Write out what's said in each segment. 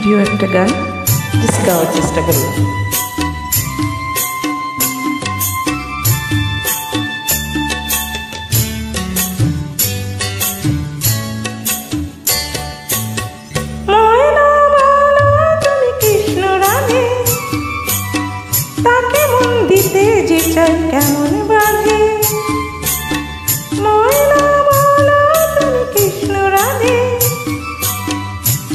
প্রিয় একটা গান গাওয়ার চেষ্টা করলাম। তাকে মন দিতে যে চাই কেমন বাঁধে, ময়না বলো তুমি কৃষ্ণ রাধে,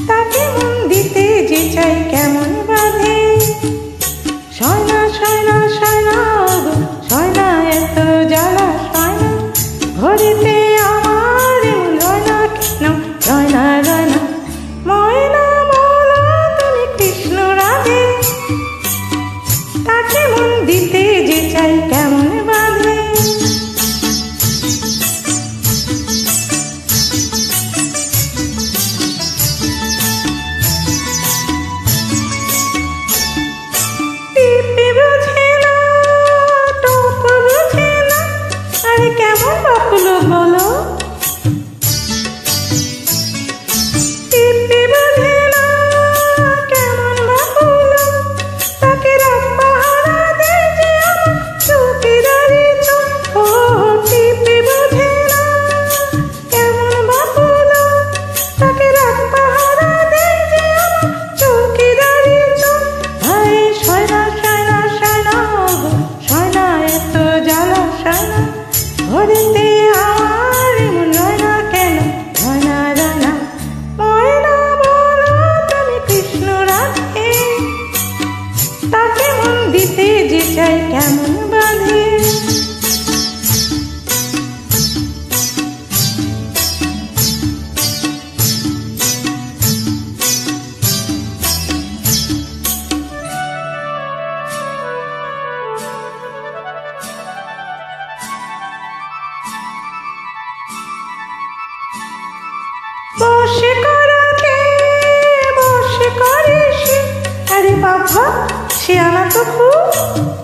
তাকে মন দিতে যে চাই কেমন বাঁধে। সয়না সয়না সয়না গো সয়না, এত জ্বালা সয়না, ঘরেতে আমার এমন রয়না কেন রয়না রয়না। ময়না বলো তুমি কৃষ্ণ রাধে, তাকে মন দিতে যে চাই কেমন বাঁধে। টিপি বুঝে না, টপ বুঝে না, আরে কেমন বাপুলো বলো। টিপি বুঝে না, কেমন বাপুলো, তাকে রাখবা চৌকিদারি চোখ। ও টিপি বুঝে না, কেমন বাপুলো, তাকে রাখপাহারা দেয় যে আমার চৌকিদারি চোখ। হায় সয়না সয়না সয়না গো সয়না, এত জ্বালা সয়না, ঘরেতে আমার এমন রয়না কেন রয়না রয়না। ময়না বলো তুমি কৃষ্ণ রাধে, তাকে মন দিতে যে চাই কেমন বাঁধে। বসে করাকে বসে করে সে, আরে বাবা সে আনা তো খুব।